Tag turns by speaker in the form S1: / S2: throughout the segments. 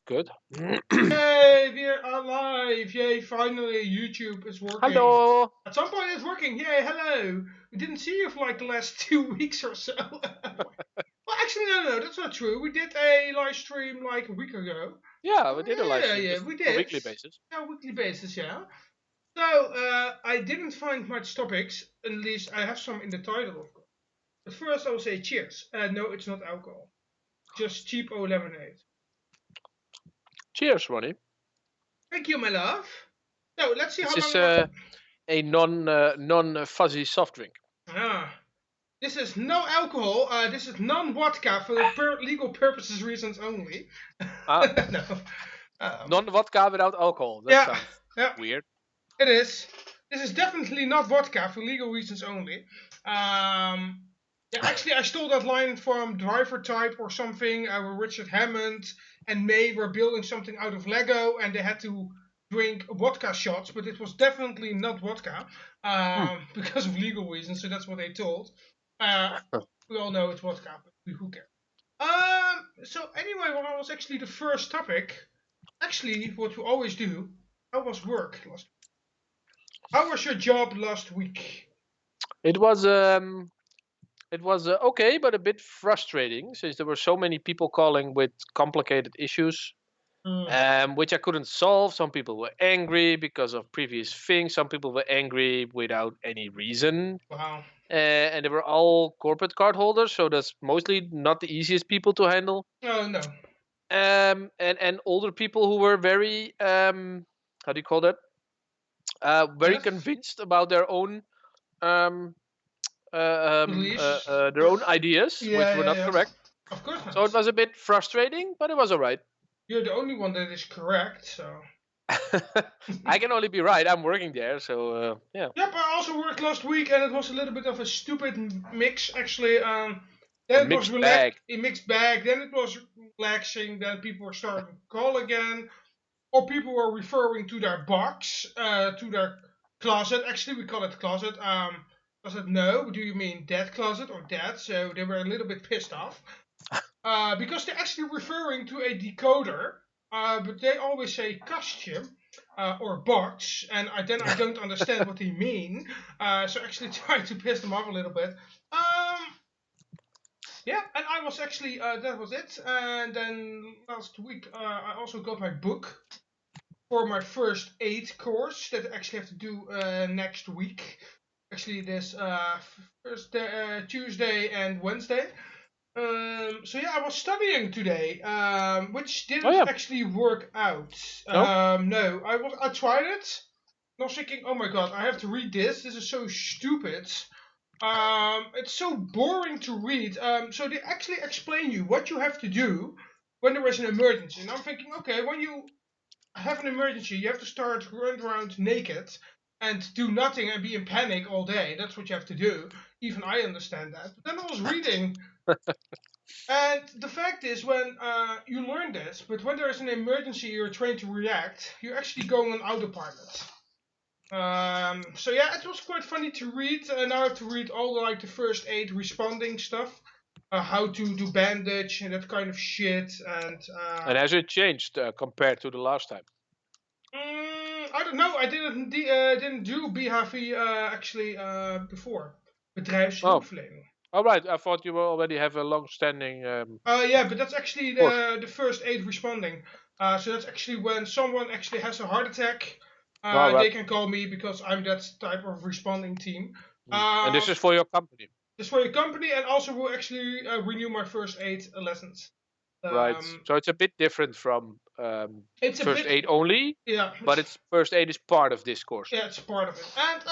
S1: good.
S2: Hey, we are live! Yay, finally, YouTube is working.
S1: Hello.
S2: At some point it's working. Yay, hello! We didn't see you for like the last 2 weeks or so. Well, actually, no, that's not true. We did a live stream like a week ago.
S1: Yeah, we did a live stream
S2: Yeah,
S1: just
S2: we
S1: on a
S2: did.
S1: weekly basis.
S2: Yeah, weekly basis, yeah. So, I didn't find much topics, at least I have some in the title, of course. But first I will say cheers. No, it's not alcohol. Just cheap O lemonade.
S1: Cheers, Ronnie.
S2: Thank you, my love. So, let's see
S1: This
S2: how
S1: is
S2: long
S1: a non fuzzy soft drink.
S2: This is no alcohol. This is non-vodka for legal purposes reasons only.
S1: Ah,
S2: No.
S1: non-vodka without alcohol. That
S2: Yeah,
S1: sounds
S2: yeah,
S1: weird.
S2: it is. This is definitely not vodka for legal reasons only. Yeah, actually, I stole that line from Driver Type or something, where Richard Hammond and May were building something out of Lego, and they had to drink vodka shots, but it was definitely not vodka because of legal reasons. So that's what they told. We all know it's vodka, but who cares? So anyway, what was actually the first topic? Actually, what we always do. How was work last? How was your job last week?
S1: It was okay, but a bit frustrating since there were so many people calling with complicated issues. Which I couldn't solve. Some people were angry because of previous things. Some people were angry without any reason.
S2: Wow.
S1: And they were all corporate card holders, so that's mostly not the easiest people to handle.
S2: Oh no.
S1: And older people who were very how do you call that? Very
S2: Yes.
S1: convinced about their own
S2: Release.
S1: their own ideas, which were not
S2: Yeah.
S1: correct.
S2: Of course
S1: So it
S2: not.
S1: was a bit frustrating, but it was alright.
S2: You're the only one that is correct, so.
S1: I can only be right. I'm working there, so yeah.
S2: Yep, I also worked last week, and it was a little bit of a stupid mix, actually. Then it was
S1: Mixed bag.
S2: a mixed bag. Then it was relaxing. Then people were starting to call again, or people were referring to their box, to their closet. Actually, we call it closet. I said, no, do you mean that closet or that? So they were a little bit pissed off. Because they're actually referring to a decoder, but they always say costume or box, and then I don't understand what they mean. So actually trying to piss them off a little bit. Yeah, and I was actually that was it. And then last week I also got my book for my first aid course that I actually have to do next week. Actually, this Tuesday and Wednesday. So yeah, I was studying today, which didn't actually work out. No, I tried it. I was thinking, oh my god, I have to read this. This is so stupid. It's so boring to read. So they actually explain you what you have to do when there is an emergency. And I'm thinking, okay, when you have an emergency, you have to start running around naked and do nothing and be in panic all day. That's what you have to do. Even I understand that. But then I was reading, and the fact is, when you learn this, but when there is an emergency, you're trained to react. You're actually going on autopilot. So yeah, it was quite funny to read. Now I have to read all the first aid responding stuff, how to do bandage and that kind of shit.
S1: And has it changed compared to the last time?
S2: I don't know. I didn't do BHV actually before. Bedrijfshulpverlening.
S1: All right. I thought you already have a long-standing.
S2: Yeah, but that's actually the first aid responding. So that's actually when someone actually has a heart attack. They can call me because I'm that type of responding team.
S1: And this is for your company.
S2: This is for your company, and also will actually renew my first aid lessons.
S1: Right. So it's a bit different from
S2: it's
S1: first aid only.
S2: Yeah.
S1: But it's first aid is part of this course.
S2: Yeah, it's part of it. And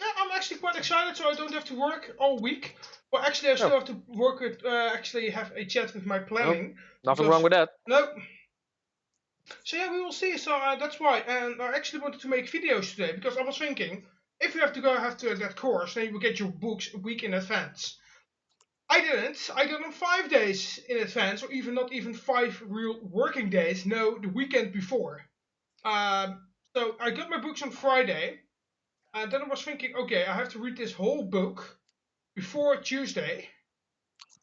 S2: yeah, I'm actually quite excited, so I don't have to work all week. Well, actually, I still have to work with actually have a chat with my planning.
S1: Nothing wrong with that.
S2: No. So yeah, we will see. So that's why. And I actually wanted to make videos today because I was thinking, if you have to that course, then you will get your books a week in advance. I didn't. I got them 5 days in advance, or not even 5 real working days. No, the weekend before. So I got my books on Friday, and then I was thinking, okay, I have to read this whole book before Tuesday.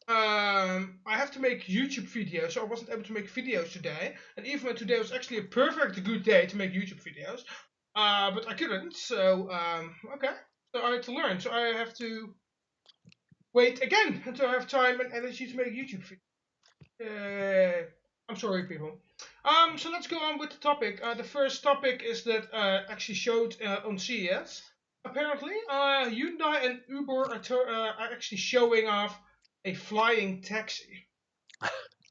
S2: I have to make YouTube videos, so I wasn't able to make videos today. And even today was actually a perfect good day to make YouTube videos, but I couldn't. So okay, so I had to learn. So I have to wait again until I have time and energy to make YouTube videos. I'm sorry, people. So let's go on with the topic. The first topic is that actually showed on CES. Apparently, Hyundai and Uber are actually showing off a flying taxi,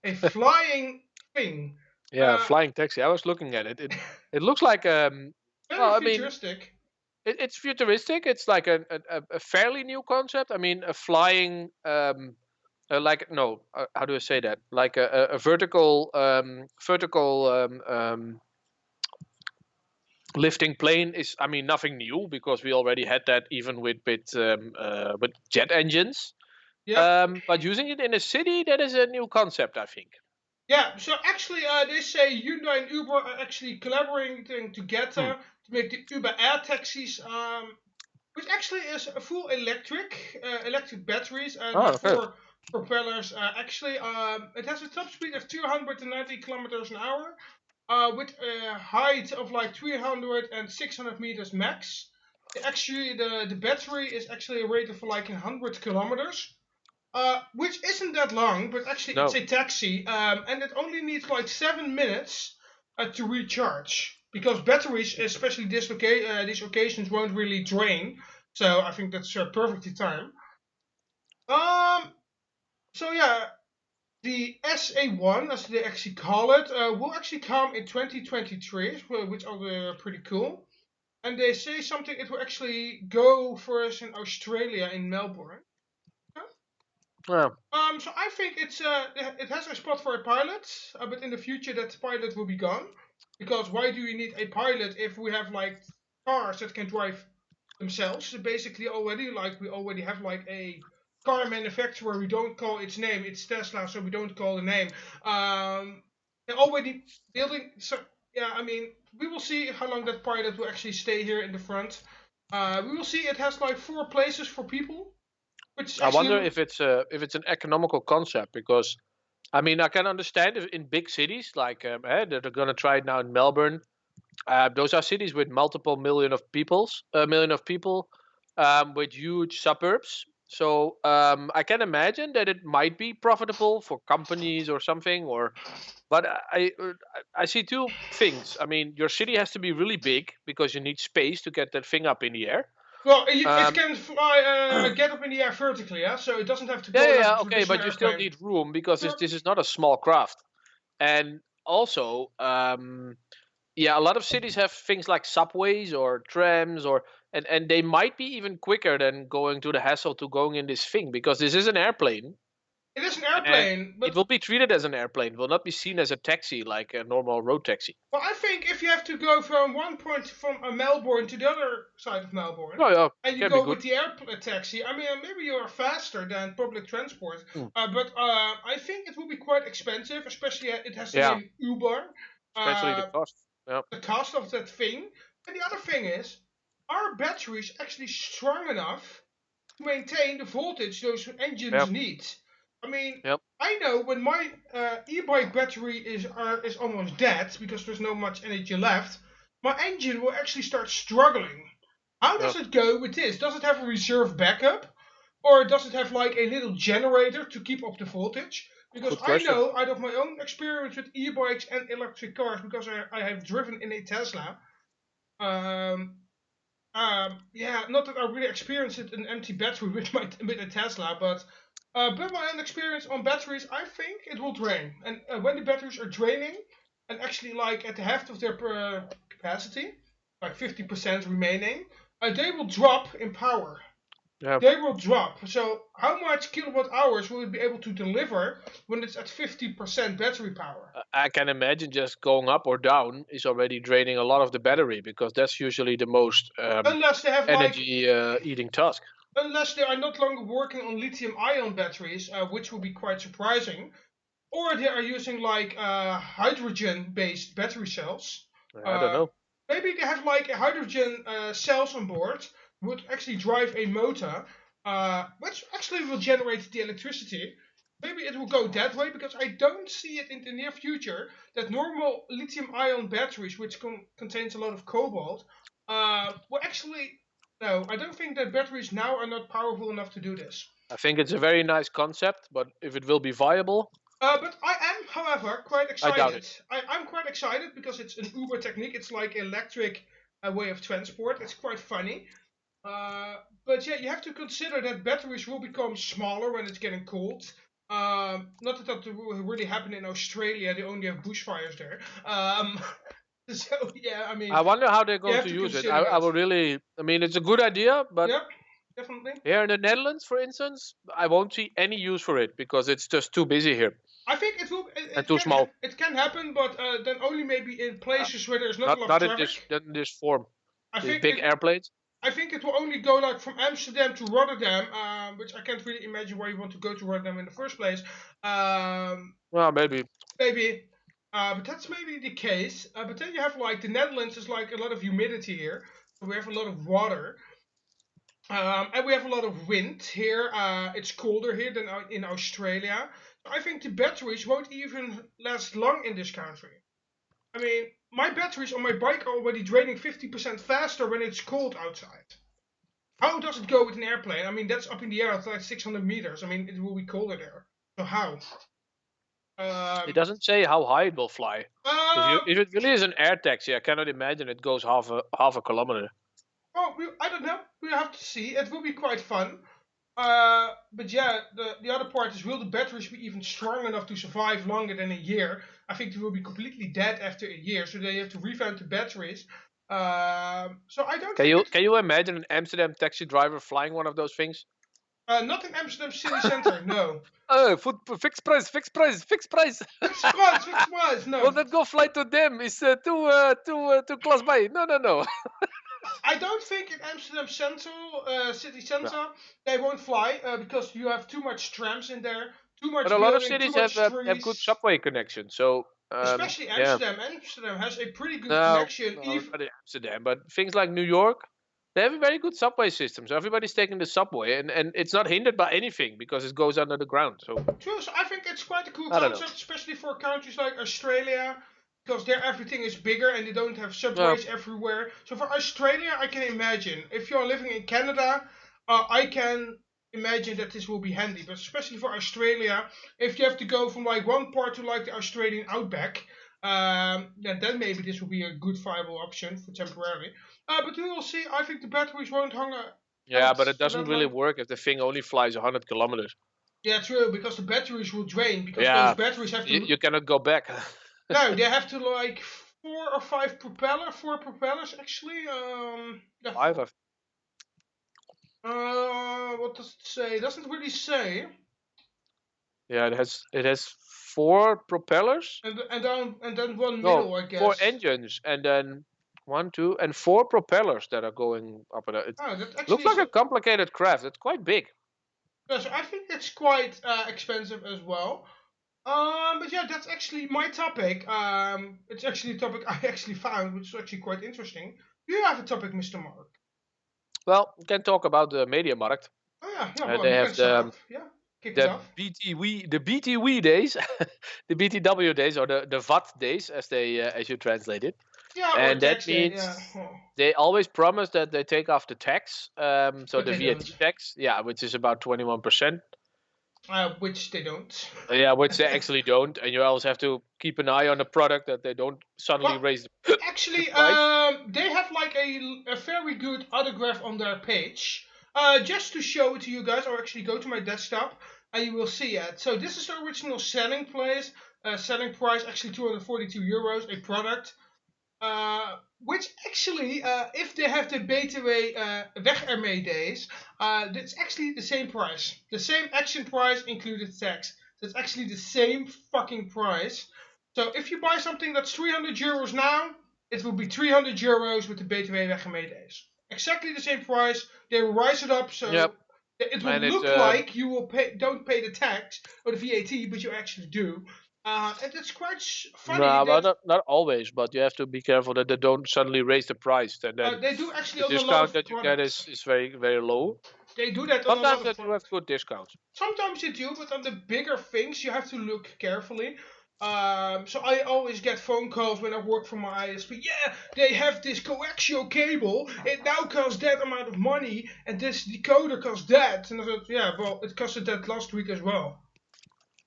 S2: a flying thing.
S1: Yeah, flying taxi. I was looking at it. It looks like
S2: Very
S1: well, I mean,
S2: futuristic.
S1: it's futuristic. It's like a fairly new concept. I mean, a flying like no, how do I say that? Like a vertical lifting plane is, I mean, nothing new because we already had that even with jet engines.
S2: Yep.
S1: But using it in a city, that is a new concept, I think.
S2: Yeah, so actually, they say Hyundai and Uber are actually collaborating together
S1: Hmm.
S2: to make the Uber Air taxis, which actually is a full electric batteries
S1: Oh,
S2: with
S1: okay.
S2: four propellers. Actually, it has a top speed of 290 kilometers an hour, with a height of like 300 and 600 meters max. Actually, the battery is actually rated for like 100 kilometers. Which isn't that long, but actually it's
S1: No.
S2: a taxi, and it only needs like 7 minutes to recharge because batteries, especially these occasions, won't really drain. So I think that's perfectly timed. Um, so yeah, the SA1, as they actually call it, will actually come in 2023, which are pretty cool. And they say something it will actually go first in Australia in Melbourne.
S1: Yeah.
S2: So I think it has a spot for a pilot, but in the future that pilot will be gone, because why do you need a pilot if we have like cars that can drive themselves? So basically, already we already have like a car manufacturer. We don't call its name. It's Tesla, so we don't call the name. They're already building. So yeah, I mean, we will see how long that pilot will actually stay here in the front. We will see. It has like 4 places for people, which is
S1: I wonder
S2: actually
S1: if it's an economical concept because I mean I can understand if in big cities like they're going to try it now in Melbourne. Those are cities with multiple million of people, with huge suburbs. So I can imagine that it might be profitable for companies or something. But I see two things. I mean, your city has to be really big because you need space to get that thing up in the air.
S2: well, it
S1: Um,
S2: can fly, get up in the air vertically, yeah. So it doesn't have to
S1: yeah,
S2: go
S1: yeah,
S2: like a
S1: yeah, okay,
S2: traditional
S1: but you still
S2: airplane.
S1: need room because
S2: Sure.
S1: this is not a small craft. And also, yeah, a lot of cities have things like subways or trams and they might be even quicker than going to the hassle to going in this thing because this is an airplane
S2: It is an
S1: and
S2: airplane,
S1: it
S2: but
S1: will be treated as an airplane. It will not be seen as a taxi like a normal road taxi.
S2: well, I think if you have to go from one point from Melbourne to the other side of Melbourne,
S1: Oh yeah,
S2: and you
S1: can be
S2: go
S1: good.
S2: with the air taxi, I mean, maybe you're faster than public transport,
S1: Hmm.
S2: but I think it will be quite expensive, especially it has the
S1: Yeah,
S2: name Uber.
S1: especially the
S2: Uh,
S1: cost. Yeah,
S2: the cost of that thing, and the other thing is, are batteries actually strong enough maintain the voltage those
S1: yeah,
S2: engines need. I mean,
S1: yeah.
S2: I know when my e-bike battery is almost dead because there's no much energy left, my engine will actually start struggling. How
S1: Yeah.
S2: does it go with this? Does it have a reserve backup? Or does it have like a little generator to keep up the voltage? Because
S1: Good
S2: I
S1: question.
S2: know out of my own experience with e-bikes and electric cars, because I have driven in a Tesla, um, yeah, not that I really experienced it an empty battery with a Tesla, but my own experience on batteries, I think it will drain. And when the batteries are draining, and actually like at the half of their capacity, like 50% remaining, they will drop in power.
S1: Yeah.
S2: They will drop. So how much kilowatt hours will it be able to deliver when it's at 50% battery power?
S1: I can imagine just going up or down is already draining a lot of the battery because that's usually the most
S2: Unless they have like
S1: energy eating task.
S2: unless they are not longer working on lithium ion batteries, which will be quite surprising, or they are using like hydrogen based battery cells.
S1: I don't
S2: Uh,
S1: know.
S2: Maybe they have like a hydrogen cells on board would actually drive a motor, which actually will generate the electricity. maybe it will go that way, because I don't see it in the near future that normal lithium-ion batteries, which contains a lot of cobalt, will actually. No, I don't think that batteries now are not powerful enough to do this.
S1: I think it's a very nice concept, but if it will be viable,
S2: but I am, however, quite
S1: I doubt
S2: excited.
S1: it.
S2: I'm quite excited because it's an Uber technique. It's like electric way of transport. It's quite funny. But yeah, you have to consider that batteries will become smaller when it's getting cold. Not that that will really happen in Australia. They only have bushfires there. So yeah, I mean,
S1: I wonder how they're
S2: you
S1: going
S2: have
S1: to
S2: to
S1: use it.
S2: consider
S1: I
S2: that.
S1: will really. I mean, it's a good idea, but
S2: Yep, definitely.
S1: here in the Netherlands, for instance, I won't see any use for it because it's just too busy here
S2: I think it will.
S1: and
S2: It
S1: too
S2: can.
S1: small.
S2: It can happen, but then only maybe in
S1: Uh,
S2: places where there's not a
S1: not
S2: lot of
S1: not in
S2: traffic.
S1: this form.
S2: I
S1: These
S2: think
S1: big
S2: it.
S1: airplanes.
S2: I think it will only go like from Amsterdam to Rotterdam, which I can't really imagine why you want to go to Rotterdam in the first place. Um,
S1: Well, maybe.
S2: maybe, but that's maybe the case. But then you have like the Netherlands is like a lot of humidity here, so we have a lot of water, and we have a lot of wind here. It's colder here than in Australia. So I think the batteries won't even last long in this country. I mean, my batteries on my bike are already draining 50% faster when it's cold outside. How does it go with an airplane? I mean, that's up in the air. It's like 600 meters. I mean, it will be colder there. So how?
S1: It
S2: Um,
S1: doesn't say how high it will fly.
S2: uh,
S1: If it really is an air taxi, I cannot imagine it goes half a kilometer.
S2: well, I don't know. We have to see. It will be quite fun. But yeah, the other part is, will the batteries be even strong enough to survive longer than a year? I think they will be completely dead after a year, so they have to revamp the batteries. So I don't think it.
S1: Can you imagine an Amsterdam taxi driver flying one of those things?
S2: Not in Amsterdam city center. No.
S1: Oh, fixed price, fixed price, fixed price.
S2: Fixed price. Fixed price.
S1: Will
S2: No.
S1: not go fly to them? It's too close by. No, no, no.
S2: I don't think in Amsterdam Central, city
S1: No.
S2: center, they won't fly because you have too much trams in there, too
S1: But
S2: much
S1: a lot of
S2: building, too
S1: cities
S2: much
S1: have good
S2: trees.
S1: subway connections. So
S2: Especially
S1: yeah.
S2: Amsterdam. Amsterdam has a pretty good
S1: No,
S2: connection.
S1: no,
S2: Even
S1: not in Amsterdam, but things like New York, they have a very good subway system. So everybody's taking the subway, and it's not hindered by anything because it goes under the ground. So
S2: true. So I think it's quite a cool
S1: I don't know.
S2: concept, especially for countries like Australia, because there everything is bigger and they don't have
S1: No,
S2: subways everywhere. So for Australia, I can imagine. If you're living in Canada, I can imagine that this will be handy. But especially for Australia, if you have to go from like one part to like the Australian outback, then maybe this will be a good viable option for temporarily. But we will see. I think the batteries won't hang
S1: yeah,
S2: out
S1: but it
S2: for
S1: doesn't
S2: that
S1: really
S2: long.
S1: work if the thing only flies 100 kilometers.
S2: Yeah, true, because the batteries will drain, because those
S1: Yeah,
S2: batteries have to.
S1: you cannot go back.
S2: No, they have to like four propellers actually. Yeah,
S1: Five.
S2: four. What does it say? It doesn't really say.
S1: Yeah, it has four propellers.
S2: And then one
S1: No,
S2: middle, I
S1: four
S2: guess.
S1: engines, and then one, two, and four propellers that are going up and down. It
S2: Oh, that actually
S1: looks
S2: is.
S1: like a complicated craft. It's quite big.
S2: Yes, I think it's quite expensive as well. But yeah, that's actually my topic. It's actually a topic I actually found, which is actually quite interesting. Do you have a topic, Mr. Mark?
S1: Well, we can talk about the MediaMarkt.
S2: Oh yeah, yeah. Well,
S1: They
S2: you
S1: have
S2: can start. Yeah, kick it
S1: the
S2: off.
S1: BTW days, the BTW days, or the VAT days, as you translate it,
S2: Yeah, or
S1: and that
S2: tax day. Yeah.
S1: means
S2: Oh.
S1: they always promise that they take off the tax, so
S2: But
S1: the
S2: they
S1: VAT
S2: don't.
S1: tax, yeah, which is about 21%.
S2: Which they don't.
S1: Yeah, which they actually don't, and you always have to keep an eye on the product that they don't suddenly
S2: Well,
S1: raise the
S2: actually,
S1: price.
S2: they have like a very good autograph on their page. Just to show it to you guys, or actually go to my desktop and you will see it. So this is the original selling price, actually 242 euros a product. Which actually, if they have the BTW weg ermee days, it's actually the same price. The same action price included tax. So it's actually the same fucking price. So if you buy something that's 300 euros now, it will be 300 euros with the BTW weg ermee days. Exactly the same price. They will rise it up,
S1: Yep,
S2: so it will
S1: and it
S2: look like you will don't pay the tax or the VAT, but you actually do. And it's quite funny
S1: No, well,
S2: that
S1: not always, but you have to be careful that they don't suddenly raise the price, and then
S2: they do actually
S1: the
S2: on a lot
S1: discount
S2: of
S1: that you get
S2: products.
S1: is very, very low.
S2: They do that on a lot
S1: Sometimes
S2: of
S1: they do have
S2: products.
S1: good discounts.
S2: Sometimes you do, but on the bigger things, you have to look carefully. So I always get phone calls when I work for my ISP. Yeah, they have this coaxial cable. It now costs that amount of money, and this decoder costs that. And I said, yeah, well, it costed that last week as well.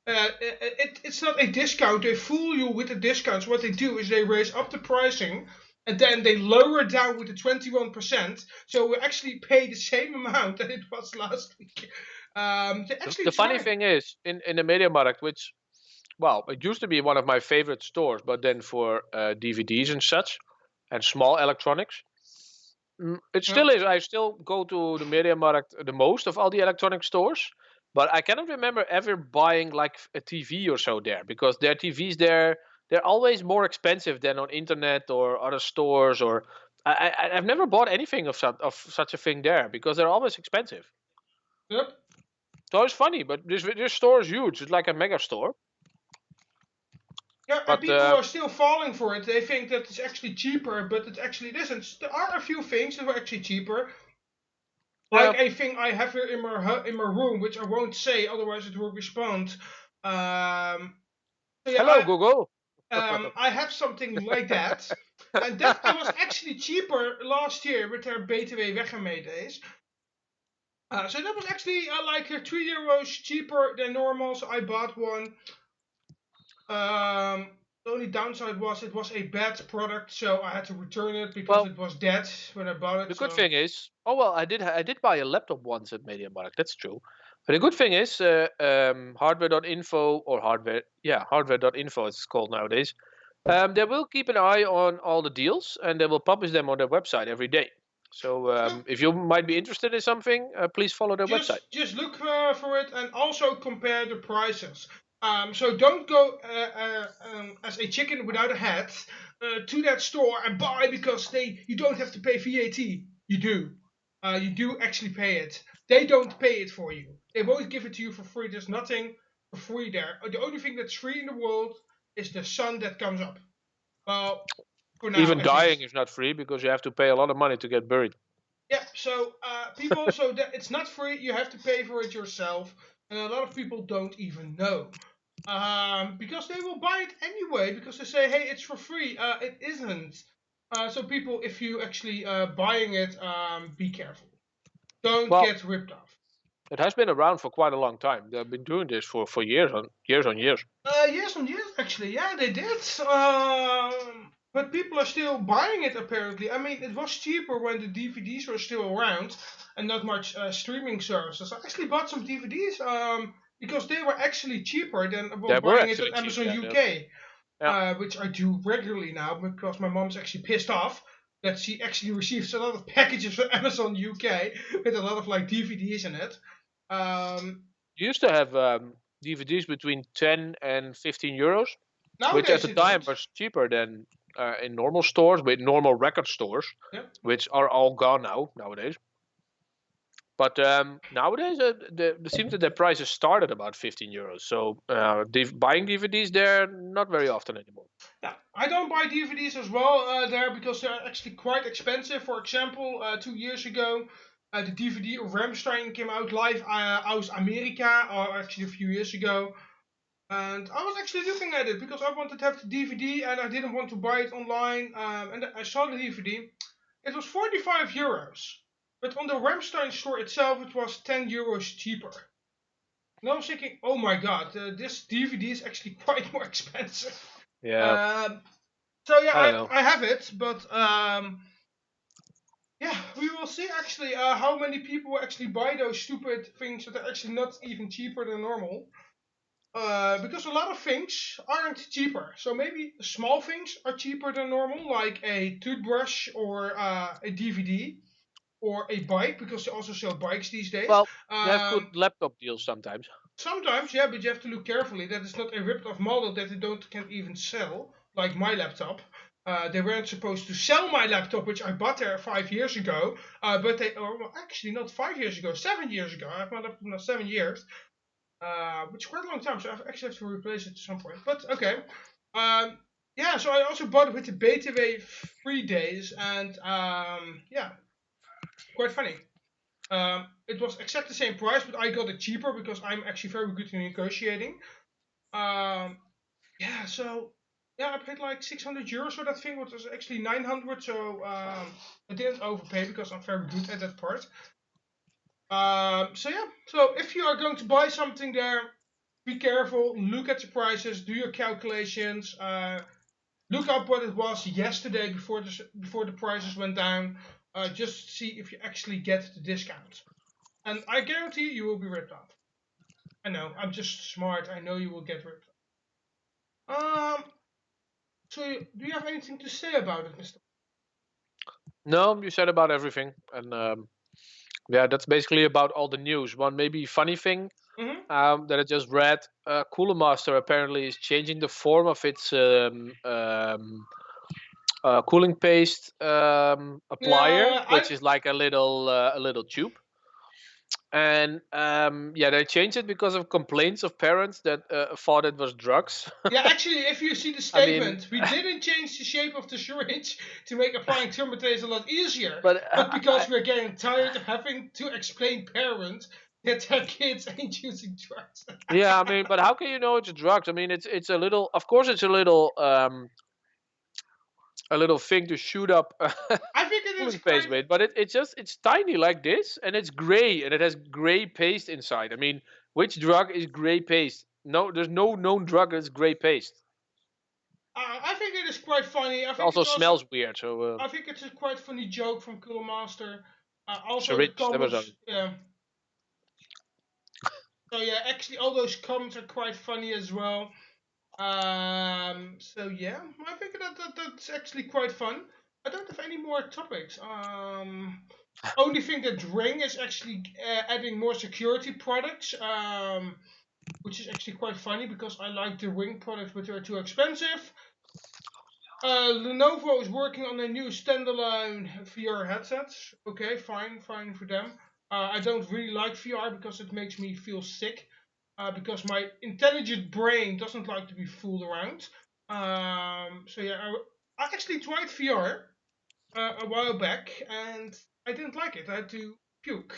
S2: It's not a discount. They fool you with the discounts. What they do is they raise up the pricing and then they lower it down with the 21%. So we actually pay the same amount that it was last week. They actually
S1: The funny
S2: try.
S1: thing is, in the MediaMarkt, which, well, it used to be one of my favorite stores, but then for DVDs and such, and small electronics, it
S2: Yeah.
S1: still is. I still go to the MediaMarkt the most of all the electronic stores, but I cannot remember ever buying like a TV or so there, because their TVs there, they're always more expensive than on internet or other stores. Or I've never bought anything of such a thing there because they're always expensive.
S2: Yep.
S1: So it's funny, but this store is huge. It's like a mega store.
S2: Yeah, and
S1: But
S2: people are still falling for it. They think that it's actually cheaper, but it actually isn't. There are a few things that were actually cheaper.
S1: yeah,
S2: Like a thing I have here in my room, which I won't say, otherwise it will respond. So yeah,
S1: hello Google.
S2: I have something like that. And that it was actually cheaper last year with their BTW weggemeten is. So that was actually like €3 cheaper than normal. So I bought one. The only downside was it was a bad product, so I had to return it because
S1: Well,
S2: it was dead when I bought it.
S1: the good
S2: So
S1: thing is, oh well, I did buy a laptop once at MediaMarkt. That's true. But the good thing is, hardware.info, or hardware.info it's called nowadays. They will keep an eye on all the deals, and they will publish them on their website every day. So
S2: yeah,
S1: if you might be interested in something, please follow their website.
S2: just look for it and also compare the prices. So don't go as a chicken without a head to that store and buy because you don't have to pay VAT. You do. You do actually pay it. They don't pay it for you. They won't give it to you for free. There's nothing for free there. The only thing that's free in the world is the sun that comes up. Well, for now
S1: Even
S2: at
S1: dying
S2: least.
S1: is not free because you have to pay a lot of money to get buried.
S2: Yeah, so people, so that it's not free. You have to pay for it yourself, and a lot of people don't even know, because they will buy it anyway because they say, "Hey, it's for free." It isn't. So people, if you actually buying it, be careful. Don't
S1: Well,
S2: get ripped off.
S1: it has been around for quite a long time. They've been doing this for years on years on years.
S2: Yes, and yes, actually, yeah, they did. But people are still buying it apparently. I mean, it was cheaper when the DVDs were still around and not much streaming services. I actually bought some DVDs because they were actually cheaper than
S1: They were
S2: buying it on
S1: actually cheap.
S2: Amazon
S1: Yeah,
S2: UK,
S1: yeah.
S2: which I do regularly now because my mom's actually pissed off that she actually receives a lot of packages from Amazon UK with a lot of like DVDs in it. Um,
S1: You used to have DVDs between 10 and 15 euros, which at
S2: Nowadays
S1: the
S2: they
S1: time
S2: don't.
S1: was cheaper than in normal stores, with normal record stores,
S2: Yeah.
S1: which are all gone now nowadays. But nowadays, it seems that the prices start at about 15 euros. So buying DVDs there, not very often anymore.
S2: Yeah, I don't buy DVDs as well there because they're actually quite expensive. For example, 2 years ago, the DVD of Rammstein came out live out America, or actually a few years ago. And I was actually looking at it because I wanted to have the DVD and I didn't want to buy it online. And I saw the DVD. It was €45. But on the Rammstein store itself, it was €10 cheaper. And I was thinking, oh my god, this DVD is actually quite more expensive.
S1: Yeah,
S2: Um, so yeah,
S1: I don't know.
S2: I have it, but yeah, we will see actually how many people actually buy those stupid things that are actually not even cheaper than normal. Because a lot of things aren't cheaper. So maybe small things are cheaper than normal, like a toothbrush or a DVD or a bike, because they also sell bikes these days.
S1: Well, they have good laptop deals sometimes.
S2: Sometimes, yeah, but you have to look carefully. That it's not a ripped-off model that they don't can even sell, like my laptop. They weren't supposed to sell my laptop, which I bought there 5 years ago. But they, or well, actually not 5 years ago, 7 years ago. I have my laptop now 7 years. which is quite a long time, so I actually have to replace it at some point. But okay. Yeah, so I also bought it with the BTW 3 days, and yeah, quite funny. It was exactly the same price, but I got it cheaper because I'm actually very good in negotiating. Um, yeah, so yeah, I paid like 600 euros for that thing, which was actually 900. So I didn't overpay because I'm very good at that part. So yeah, so if you are going to buy something there, be careful. Look at the prices. Do your calculations. Look up what it was yesterday before the prices went down. Just see if you actually get the discount. And I guarantee you will be ripped off. I know, I'm just smart. I know you will get ripped off. So do you have anything to say about it, Mr.?
S1: No, you said about everything, and yeah, that's basically about all the news. One maybe funny thing that I just read: Cooler Master apparently is changing the form of its cooling paste applier,
S2: Yeah,
S1: which is like a little tube. And yeah, they changed it because of complaints of parents that thought it was drugs.
S2: yeah. Actually, if you see the
S1: I mean,
S2: statement, we didn't change the shape of the syringe to make applying thermometers a lot easier,
S1: but
S2: but because we're getting tired of having to explain parents that their kids ain't using drugs.
S1: yeah, I mean, but how can you know it's drugs? I mean, it's a little. Of course, it's a little thing to shoot up
S2: I think it is
S1: cooling paste
S2: quite.
S1: with, but it's tiny like this, and it's gray, and it has gray paste inside. I mean, which drug is gray paste? No, there's no known drug that's gray paste.
S2: I think it is quite funny. I
S1: It
S2: think
S1: also
S2: it's also.
S1: smells weird. So
S2: I think it's a quite funny joke from Cooler Master. Also, the
S1: syringe, that was
S2: comments. Yeah. So yeah, actually, all those comments are quite funny as well. So yeah, I think that's actually quite fun. I don't have any more topics. Only thing that Ring is actually adding more security products. Which is actually quite funny because I like the Ring products, but they're too expensive. Lenovo is working on a new standalone VR headset. Okay, fine for them. I don't really like VR because it makes me feel sick. Because my intelligent brain doesn't like to be fooled around. So yeah, I actually tried VR a while back and I didn't like it. I had to puke.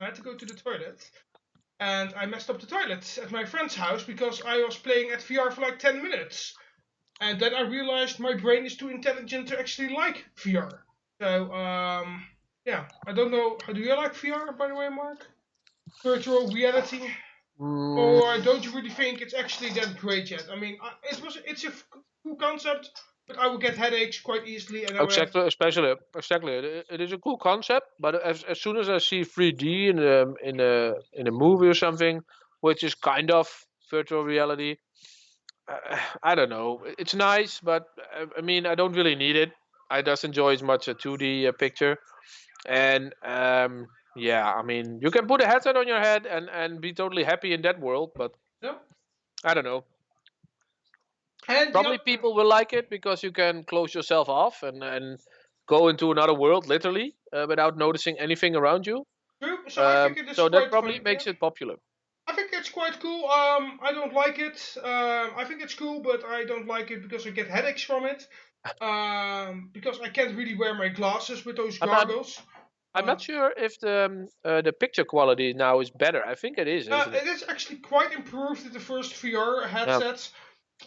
S2: I had to go to the toilet. And I messed up the toilet at my friend's house because I was playing at VR for like 10 minutes. And then I realized my brain is too intelligent to actually like VR. So, yeah, I don't know. How do you like VR, by the way, Mark? Virtual reality? Or don't you really think it's actually that great yet? I mean, it's a cool concept, but I will get headaches quite easily, and I will have.
S1: exactly. It is a cool concept, but as soon as I see 3D in a movie or something, which is kind of virtual reality, I don't know. It's nice, but I mean, I don't really need it. I just enjoy as much a 2D picture, and yeah, I mean, you can put a headset on your head and be totally happy in that world, but
S2: Yeah.
S1: I don't know.
S2: And the
S1: Probably people will like it because you can close yourself off and go into another world literally without noticing anything around you.
S2: true. So I think it is
S1: So that
S2: quite
S1: probably
S2: fun. Yeah.
S1: makes it popular.
S2: I think it's quite cool. I don't like it. I think it's cool, but I don't like it because I get headaches from it. Because I can't really wear my glasses with those
S1: I'm I'm,
S2: goggles.
S1: I'm not sure if the picture quality now is better. I think it is, isn't it?
S2: It is actually quite improved with the first VR
S1: Yeah.
S2: headsets.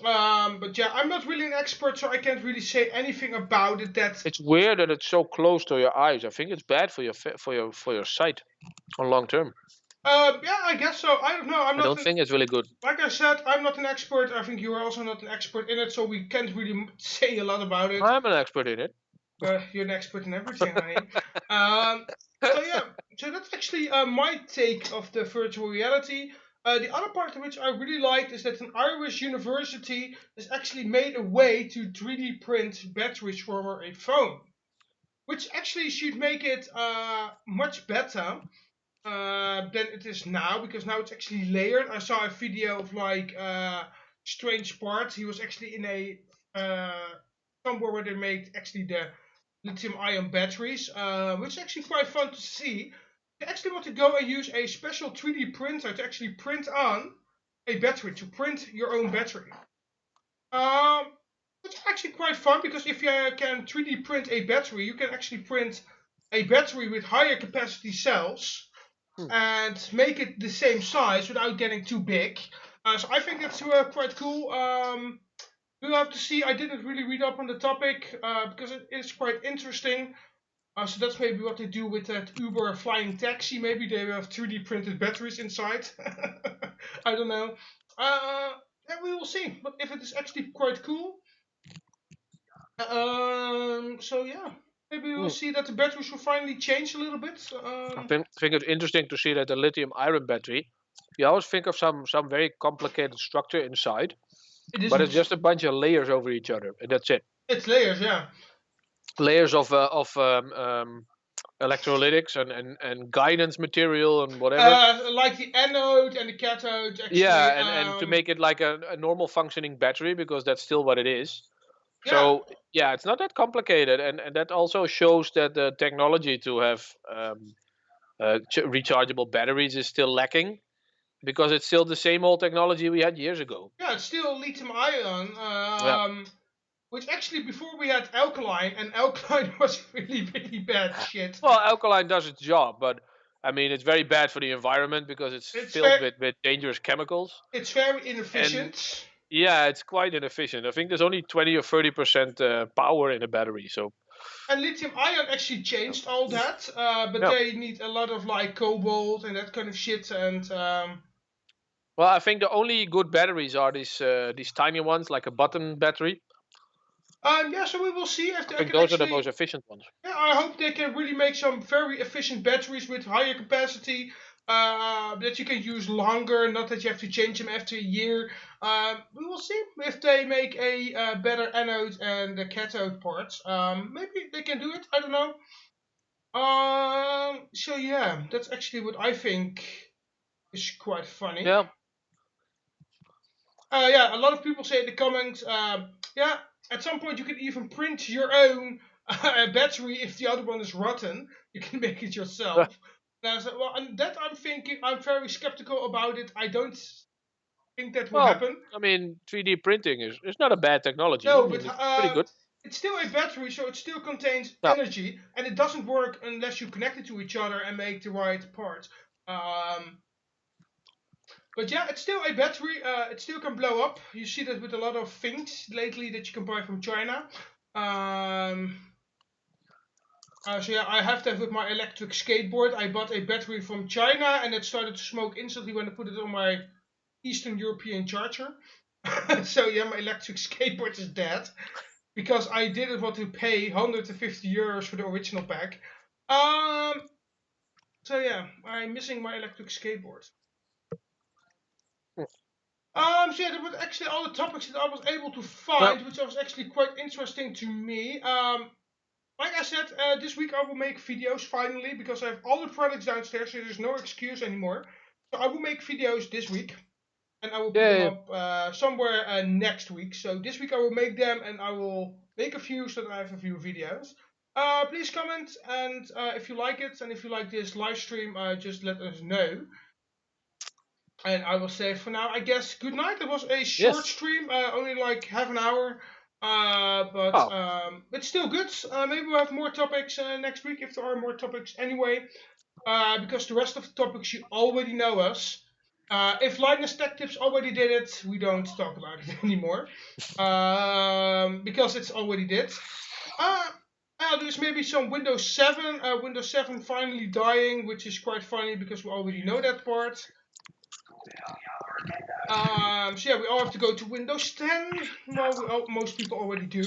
S2: But yeah, I'm not really an expert, so I can't really say anything about it. That
S1: It's weird that it's so close to your eyes. I think it's bad for your sight on long term.
S2: yeah, I guess so. I don't know. I'm
S1: I
S2: not
S1: don't
S2: an,
S1: think it's really good.
S2: like I said, I'm not an expert. I think you are also not an expert in it, so we can't really say a lot about it.
S1: I'm an expert in it.
S2: You're an expert in everything, honey. So yeah, so that's actually my take of the virtual reality. The other part of which I really liked is that an Irish university has actually made a way to 3D print batteries for a phone, which actually should make it much better than it is now, because now it's actually layered. I saw a video of like Strange Parts. He was actually in a somewhere where they made actually the lithium ion batteries, which is actually quite fun to see. They actually want to go and use a special 3D printer to actually print on a battery, to print your own battery. It's actually quite fun because if you can 3D print a battery, you can actually print a battery with higher capacity cells and make it the same size without getting too big. So I think that's quite cool. We'll have to see. I didn't really read up on the topic because it is quite interesting. So that's maybe what they do with that Uber flying taxi. Maybe they have 3D printed batteries inside. I don't know. Yeah, we will see. But if it is actually quite cool, so yeah, maybe we'll see that the batteries will finally change a little bit.
S1: I think it's interesting to see that the lithium iron battery, you always think of some very complicated structure inside, but it's just a bunch of layers over each other, and that's it.
S2: It's layers, yeah.
S1: Layers of electrolytics and guidance material and whatever.
S2: Like the anode and the cathode. Actually,
S1: yeah, and to make it like a normal functioning battery, because that's still what it is.
S2: Yeah.
S1: So yeah, it's not that complicated, and that also shows that the technology to have rechargeable batteries is still lacking, because it's still the same old technology we had years ago.
S2: Yeah, it's still lithium ion. Which actually before we had alkaline, and alkaline was really bad shit.
S1: Well, alkaline does its job, but I mean it's very bad for the environment because it's filled with dangerous chemicals.
S2: It's very inefficient.
S1: Yeah, it's quite inefficient. I think there's only 20 or 30% power in a battery. So.
S2: And lithium ion actually changed all that, but they need a lot of like cobalt and that kind of shit. And
S1: well, I think the only good batteries are these tiny ones, like a button battery.
S2: Yeah, so we will see if they
S1: I think those are the most efficient ones.
S2: Yeah, I hope they can really make some very efficient batteries with higher capacity that you can use longer, not that you have to change them after a year. We will see if they make a better anode and the cathode parts. Maybe they can do it. I don't know. So yeah, that's actually what I think is quite funny.
S1: Yeah.
S2: Yeah, a lot of people say in the comments, yeah, at some point you can even print your own battery if the other one is rotten. You can make it yourself. Well, and that I'm very skeptical about it. I don't think that will happen.
S1: I mean, 3D printing is not a bad technology.
S2: No,
S1: but
S2: it's
S1: pretty good.
S2: It's still a battery, so it still contains energy, and it doesn't work unless you connect it to each other and make the right parts. But yeah, it's still a battery. It still can blow up. You see that with a lot of things lately that you can buy from China. So yeah, I have that with my electric skateboard. I bought a battery from China, and it started to smoke instantly when I put it on my Eastern European charger. So yeah, my electric skateboard is dead because I didn't want to pay 150 euros for the original pack. So yeah, I'm missing my electric skateboard. So yeah, that was actually all the topics that I was able to find, which was actually quite interesting to me. Like I said, this week I will make videos finally because I have all the products downstairs, so there's no excuse anymore. So I will make videos this week, and I will put them up somewhere next week. So this week I will make them, and I will make a few so that I have a few videos. Please comment, and if you like it, and if you like this live stream, just let us know. And I will say for now, I guess good night. It was a short stream, only like half an hour, but it's still good. Maybe we'll have more topics next week if there are more topics anyway, because the rest of the topics you already know us. If Linus Tech Tips already did it, we don't talk about it anymore, because it's already did. There's maybe some Windows 7, Windows 7 finally dying, which is quite funny because we already know that part. So yeah, we all have to go to Windows 10. Well, most people already do.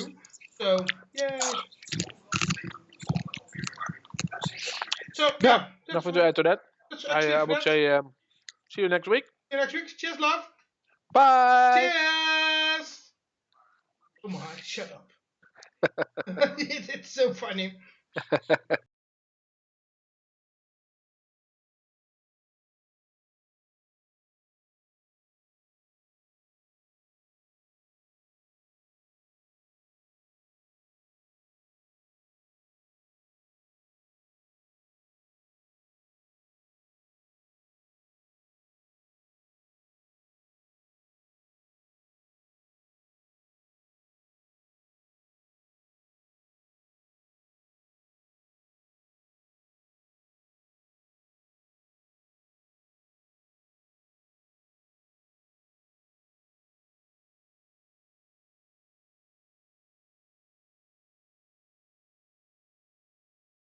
S2: So yay. So yeah,
S1: nothing to add to that. I would say see you next week.
S2: See you next week. Cheers, love.
S1: Bye.
S2: Cheers. Come on, shut up. It's so funny.